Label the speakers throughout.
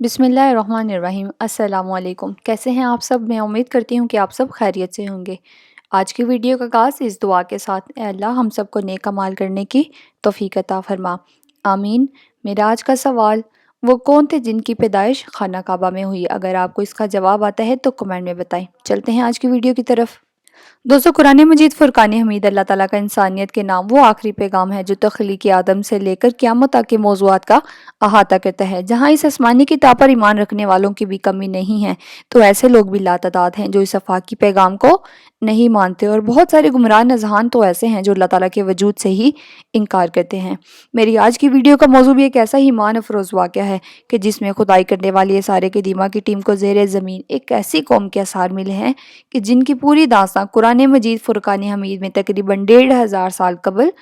Speaker 1: बिस्मिल्लाहिर्रहमानिर्रहीम। अस्सलाम वालेकुम। कैसे हैं आप सब? मैं उम्मीद करती हूँ कि आप सब खैरियत से होंगे। आज की वीडियो का आगाज़ इस दुआ के साथ, ए अल्लाह हम सबको नेक अमाल करने की तौफीक अता फरमा, आमीन। मेरा आज का सवाल, वो कौन थे जिनकी पैदाइश खाना काबा में हुई? अगर आपको इसका जवाब आता है तो कमेंट में बताएं। चलते हैं आज की वीडियो की तरफ। दोस्तों, कुरान मजीद फुरकान हमीद अल्लाह ताला का इंसानियत के नाम वो आखिरी पैगाम है जो तख्लीक आदम से लेकर क़यामत तक के मौज़ूआत का अहाता करता है। जहाँ इस आसमानी किताब पर ईमान रखने वालों की भी कमी नहीं है, तो ऐसे लोग भी लातादाद हैं जो इस आफाकी पैगाम को नहीं मानते, और बहुत सारे गुमराह नज़हान तो ऐसे हैं जो अल्लाह ताला के वजूद से ही इनकार करते हैं। मेरी आज की वीडियो का मौजू भी एक ऐसा ही ईमान अफरोज़ वाक़या है कि जिसमें खुदाई करने वाली ये सारे कदीमा की टीम को ज़ेरे ज़मीन एक ऐसी कौम के आसार मिले हैं कि जिनकी पूरी दास्तां कुरान मजीद फुरकान हमीद में तकरीबन 1500 साल कबल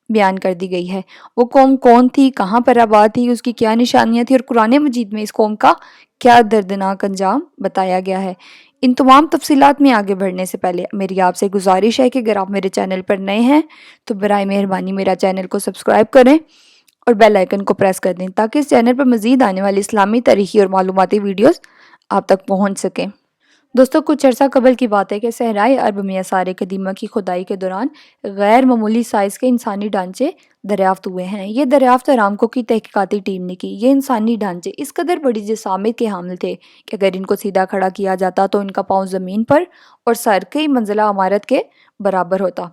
Speaker 1: बयान कर दी गई है। वो कौम कौन थी, कहाँ पर आबाद थी, उसकी क्या निशानियाँ थी, और कुरान मजीद में इस कौम का क्या दर्दनाक अंजाम बताया गया है। इन तमाम तफसीलात में आगे बढ़ने से पहले मेरी आपसे गुजारिश है कि अगर आप मेरे चैनल पर नए हैं तो बराए मेहरबानी मेरा चैनल को सब्सक्राइब करें और बेल आइकन को प्रेस कर दें, ताकि इस चैनल पर मजीद आने वाली इस्लामी, तारीखी और मालूमाती वीडियोस आप तक पहुंच सकें। दोस्तों, कुछ अर्सा कबल की बात है कि सहराए अरब में आसार कदीमा की खुदाई के दौरान गैर मामूली साइज़ के इंसानी ढांचे दरियाफ्त हुए हैं। ये दरियाफ्त अरामको की तहकीकाती टीम ने की। ये इंसानी ढांचे इस कदर बड़ी जिसामियत के हामिल थे कि अगर इनको सीधा खड़ा किया जाता तो इनका पाँव ज़मीन पर और सर कई मंजिला इमारत के बराबर होता।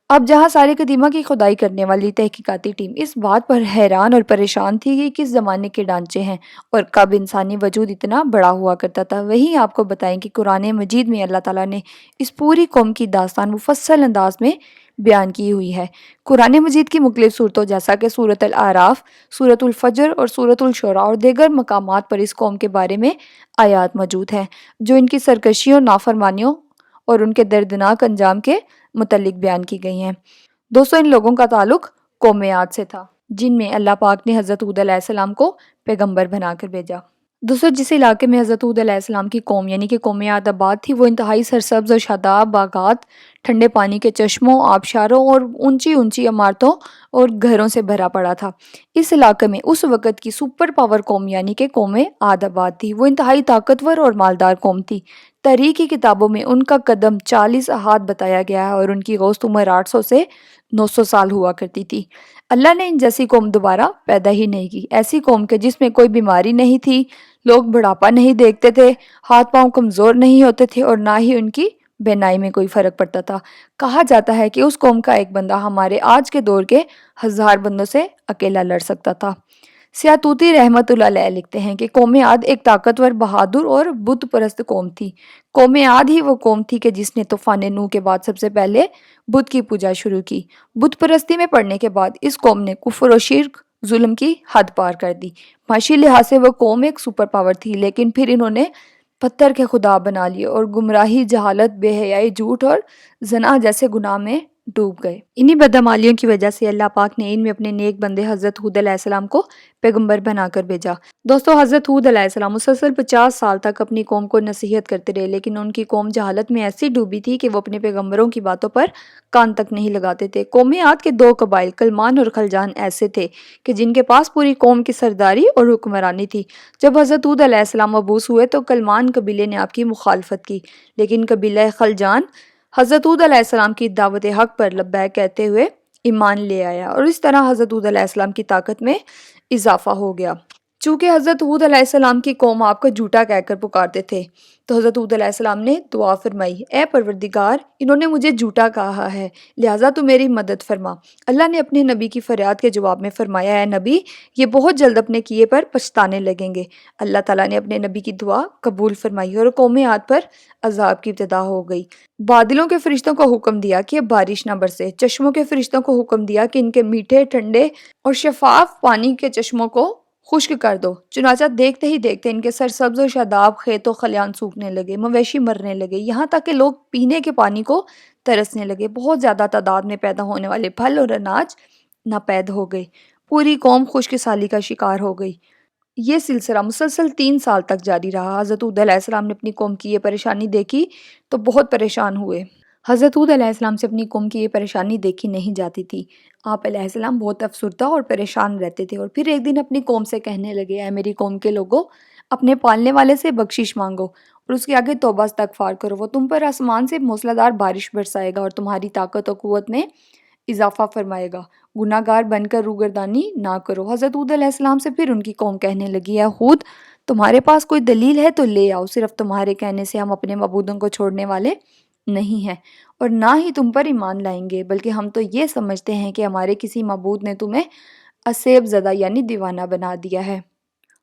Speaker 1: अब जहाँ सारे कदीमा की खुदाई करने वाली तहकीकाती टीम इस बात पर हैरान और परेशान थी कि किस ज़माने के ढांचे हैं और कब इंसानी वजूद इतना बड़ा हुआ करता था, वहीं आपको बताएं कि कुरान मजीद में अल्लाह ताला ने इस पूरी कौम की दास्तान मुफस्सल अंदाज में बयान की हुई है। कुरान मजीद की मुख्तलिफ सूरतों जैसा कि सूरत अल आराफ, सूरत उल फजर और सूरत उल शुरा और दीगर मकामात पर इस कौम के बारे में आयात मौजूद हैं जो इनकी सरकशियों, नाफरमानियों और उनके दर्दनाक अंजाम के मुतल्लिक बयान की गई हैं। दोस्तों, इन लोगों का ताल्लुक कौम आद से था, जिनमें अल्लाह पाक ने हज़रत हूद अलैहिस्सलाम को पैगंबर बनाकर भेजा। दोस्तों, जिस इलाके में हज़रत हूद अलैहिस्सलाम की कौम यानी कि कौम आद आबाद थी, वो इंतहाई सरसब्ज़ और शादाब बागात, ठंडे पानी के चश्मों, आबशारों और ऊंची ऊंची इमारतों और घरों से भरा पड़ा था। इस इलाके में उस वक़्त की सुपर पावर कौम यानी कि कौम आद आबाद थी। वो इंतहाई ताकतवर और मालदार कौम थी। तारीख़ की किताबों में उनका कदम 40 अहाद बताया गया है और उनकी औसत उम्र 800 से 900 साल हुआ करती थी। अल्लाह ने इन जैसी कौम दोबारा पैदा ही नहीं की। ऐसी कौम के जिसमें कोई बीमारी नहीं थी, लोग बुढ़ापा नहीं देखते थे, हाथ पांव कमज़ोर नहीं होते थे और ना ही उनकी बेनाई में कोई फ़र्क पड़ता था। कहा जाता है कि उस कौम का एक बंदा हमारे आज के दौर के 1000 बंदों से अकेला लड़ सकता था। सियातूती रहमतुल्लाह अलैह लिखते हैं कि कौम आद एक ताकतवर, बहादुर और बुत परस्त कौम थी। कौम आद ही वो कौम थी कि जिसने तूफान नूह के बाद सबसे पहले बुत की पूजा शुरू की। बुत परस्ती में पड़ने के बाद इस कौम ने कुफ्र और शिर्क, जुल्म की हद पार कर दी। माशी लिहाज से वो कौम एक सुपर पावर थी, लेकिन फिर इन्होंने पत्थर के खुदा बना लिए और गुमराही, जहालत, बेहयाई, झूठ और जना जैसे गुनाह में डूब गए। इन्हीं बदअमालियों की वजह से अल्लाह पाक ने इनमें अपने नेक बंदे हज़रत हूद अलैहिस्सलाम को पैगंबर बनाकर भेजा। दोस्तों, हज़रत हूद अलैहिस्सलाम मुसलसल 50 साल तक अपनी कौम को नसीहत करते रहे, लेकिन उनकी कौम जहालत में ऐसी डूबी थी कि वो अपने पैगंबरों की बातों पर कान तक नहीं लगाते थे। कौम आद के दो कबाइल कलमान और खलजान ऐसे थे कि जिनके पास पूरी कौम की सरदारी और हुक्मरानी थी। जब हज़रत हूद अलैहिस्सलाम मबूस हुए तो कलमान कबीले ने आपकी मुखालफत की, लेकिन कबीला खलजान हज़रत हूद अलैहिस्सलाम की दावत हक पर लब्बैक कहते हुए ईमान ले आया और इस तरह हज़रत हूद अलैहिस्सलाम की ताकत में इजाफा हो गया। चूँकि हज़रत हूद अलैहिस्सलाम की कौम आपको झूठा कहकर पुकारते थे, तो हज़रत हूद अलैहिस्सलाम ने दुआ फरमाई, ए परवरदिगार, इन्होंने मुझे झूठा कहा है, लिहाजा तू मेरी मदद फरमा। अल्लाह ने अपने नबी की फरियाद के जवाब में फरमाया, है नबी, ये बहुत जल्द अपने किए पर पछताने लगेंगे। अल्लाह ताला ने अपने नबी की दुआ कबूल फरमाई और कौम आद पर अजाब की इब्तिदा हो गई। बादलों के फरिश्तों को हुक्म दिया कि अब बारिश न बरसे। चश्मों के फरिश्तों को हुक्म दिया कि इनके मीठे, ठंडे और शफाफ पानी के चश्मों को खुश्क कर दो। चुनाचा देखते ही देखते इनके सरसब्ज और शादाब खेतों खलियान सूखने लगे, मवेशी मरने लगे, यहाँ तक कि लोग पीने के पानी को तरसने लगे। बहुत ज़्यादा तादाद में पैदा होने वाले फल और अनाज नापैद हो गए। पूरी कौम खुश्क साली का शिकार हो गई। ये सिलसिला मुसलसल 3 साल तक जारी रहा। हज़रत हूद अलैहिस्सलाम ने अपनी कौम की ये परेशानी देखी तो बहुत परेशान हुए। हज़रत हूद अलैहिस्सलाम से अपनी कौम की ये परेशानी देखी नहीं जाती थी। आप अलैहिस्सलाम बहुत अफसरदा और परेशान रहते थे और फिर एक दिन अपनी कौम से कहने लगे, ऐ मेरी कौम के लोगों, اپنے پالنے والے سے بخشش مانگو اور اس کے آگے توبہ استغفار کرو، وہ تم پر آسمان سے موسلادھار بارش برسائے گا اور تمہاری طاقت و قوت میں اضافہ فرمائے گا۔ گناہ گار بن کر روگردانی نہ کرو۔ حضرت ہود علیہ السلام سے پھر ان کی قوم کہنے لگی، اے ہود، تمہارے پاس کوئی دلیل ہے تو لے آؤ، صرف تمہارے کہنے سے ہم اپنے معبودوں کو چھوڑنے والے نہیں ہیں اور نہ ہی تم پر ایمان لائیں گے، بلکہ ہم تو یہ سمجھتے ہیں کہ ہمارے کسی معبود نے تمہیں اسیب زدہ یعنی دیوانہ بنا دیا ہے۔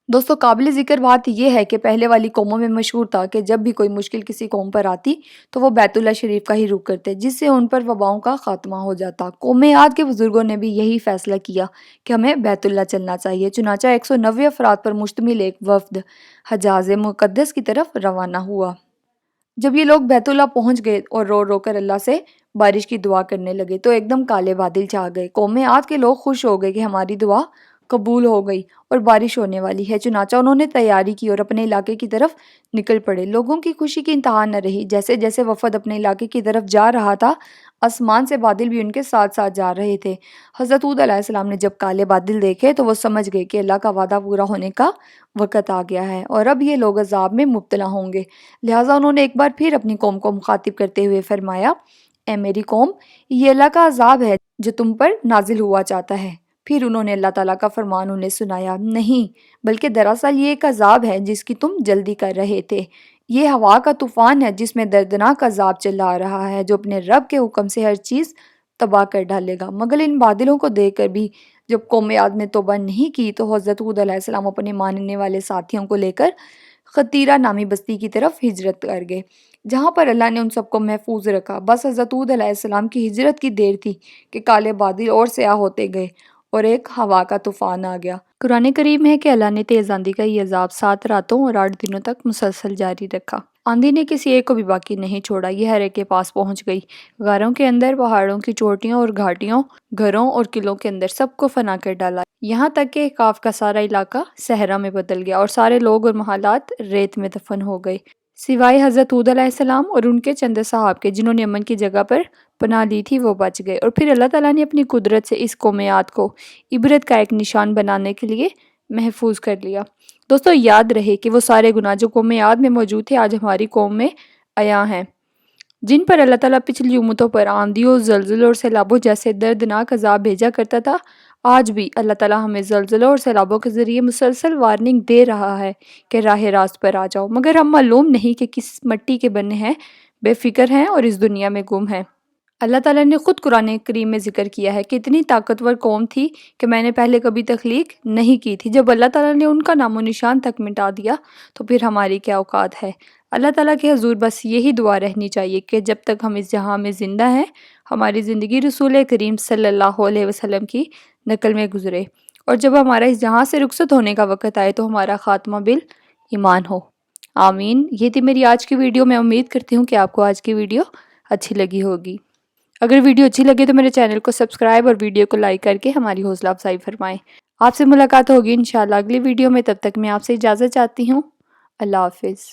Speaker 1: دوستو، قابل ذکر بات یہ ہے کہ پہلے والی قوموں میں مشہور تھا کہ جب بھی کوئی مشکل کسی قوم پر آتی تو وہ بیت اللہ شریف کا ہی رخ کرتے، جس سے ان پر وباؤں کا خاتمہ ہو جاتا۔ قوم عاد کے بزرگوں نے بھی یہی فیصلہ کیا کہ ہمیں بیت اللہ چلنا چاہیے، چنانچہ 190 افراد پر مشتمل ایک وفد حجاز مقدس کی طرف روانہ ہوا۔ جب یہ لوگ بیت اللہ پہنچ گئے اور رو رو کر اللہ سے بارش کی دعا کرنے لگے تو ایک دم کالے بادل چھا گئے۔ قوم عاد کے لوگ خوش ہو گئے کہ ہماری دعا قبول ہو گئی اور بارش ہونے والی ہے، چنانچہ انہوں نے تیاری کی اور اپنے علاقے کی طرف نکل پڑے۔ لوگوں کی خوشی کی انتہا نہ رہی۔ جیسے جیسے وفد اپنے علاقے کی طرف جا رہا تھا، آسمان سے بادل بھی ان کے ساتھ ساتھ جا رہے تھے۔ حضرت ہود علیہ السلام نے جب کالے بادل دیکھے تو وہ سمجھ گئے کہ اللہ کا وعدہ پورا ہونے کا وقت آ گیا ہے اور اب یہ لوگ عذاب میں مبتلا ہوں گے۔ لہٰذا انہوں نے ایک بار پھر اپنی قوم کو مخاطب کرتے ہوئے فرمایا، اے میری قوم، یہ اللہ کا عذاب ہے جو تم پر نازل ہوا چاہتا ہے۔ پھر انہوں نے اللہ تعالیٰ کا فرمان انہیں سنایا، نہیں، بلکہ دراصل یہ ایک عذاب ہے جس کی تم جلدی کر رہے تھے۔ یہ ہوا کا طوفان ہے جس میں دردناک عذاب چلا آ رہا ہے، جو اپنے رب کے حکم سے ہر چیز تباہ کر ڈالے گا۔ مگر ان بادلوں کو دیکھ کر بھی جب قوم عاد نے توبہ نہیں کی تو حضرت ہود علیہ السلام اپنے ماننے والے ساتھیوں کو لے کر خطیرہ نامی بستی کی طرف ہجرت کر گئے، جہاں پر اللہ نے ان سب کو محفوظ رکھا۔ بس حضرت ہود علیہ السلام کی ہجرت کی دیر تھی کہ کالے بادل اور سیاہ ہوتے گئے اور ایک ہوا کا طوفان آ گیا۔ قرآن کریم ہے کہ اللہ نے تیز آندھی کا یہ عذاب 7 راتوں اور 8 دنوں تک مسلسل جاری رکھا۔ آندھی نے کسی ایک کو بھی باقی نہیں چھوڑا، یہ ہر ایک کے پاس پہنچ گئی۔ غاروں کے اندر، پہاڑوں کی چوٹیوں اور گھاٹیوں، گھروں اور قلعوں کے اندر سب کو فنا کر ڈالا، یہاں تک کہ کاف کا سارا علاقہ صحرا میں بدل گیا اور سارے لوگ اور محلات ریت میں دفن ہو گئے، سوائے حضرت ہود علیہ السلام اور ان کے چند صحاب کے جنہوں نے امن کی جگہ پر پناہ لی تھی، وہ بچ گئے۔ اور پھر اللہ تعالیٰ نے اپنی قدرت سے اس قوم عاد کو عبرت کا ایک نشان بنانے کے لیے محفوظ کر لیا۔ دوستو، یاد رہے کہ وہ سارے گناہ جو قوم عاد میں موجود تھے آج ہماری قوم میں عیاں ہیں، جن پر اللہ تعالیٰ پچھلی امتوں پر آندھیوں، زلزلوں اور سیلابوں جیسے دردناک عذاب بھیجا کرتا تھا، آج بھی اللہ تعالیٰ ہمیں زلزلوں اور سیلابوں کے ذریعے مسلسل وارننگ دے رہا ہے کہ راہ راست پر آ جاؤ، مگر ہم معلوم نہیں کہ کس مٹی کے بنے ہیں، بے فکر ہیں اور اس دنیا میں گم ہیں۔ اللہ تعالیٰ نے خود قرآن کریم میں ذکر کیا ہے کہ اتنی طاقتور قوم تھی کہ میں نے پہلے کبھی تخلیق نہیں کی تھی۔ جب اللہ تعالیٰ نے ان کا نام و نشان تک مٹا دیا تو پھر ہماری کیا اوقات ہے۔ اللہ تعالیٰ کے حضور بس یہی دعا رہنی چاہیے کہ جب تک ہم اس جہاں میں زندہ ہیں، ہماری زندگی رسول کریم صلی اللہ علیہ وسلم کی نقل میں گزرے، اور جب ہمارا اس جہاں سے رخصت ہونے کا وقت آئے تو ہمارا خاتمہ بالایمان ہو۔ آمین۔ یہ تھی میری آج کی ویڈیو۔ میں امید کرتی ہوں کہ آپ کو آج کی ویڈیو اچھی لگی ہوگی۔ اگر ویڈیو اچھی لگے تو میرے چینل کو سبسکرائب اور ویڈیو کو لائک کر کے ہماری حوصلہ افزائی فرمائیں۔ آپ سے ملاقات ہوگی انشاءاللہ اگلی ویڈیو میں، تب تک میں آپ سے اجازت چاہتی ہوں۔ اللہ حافظ۔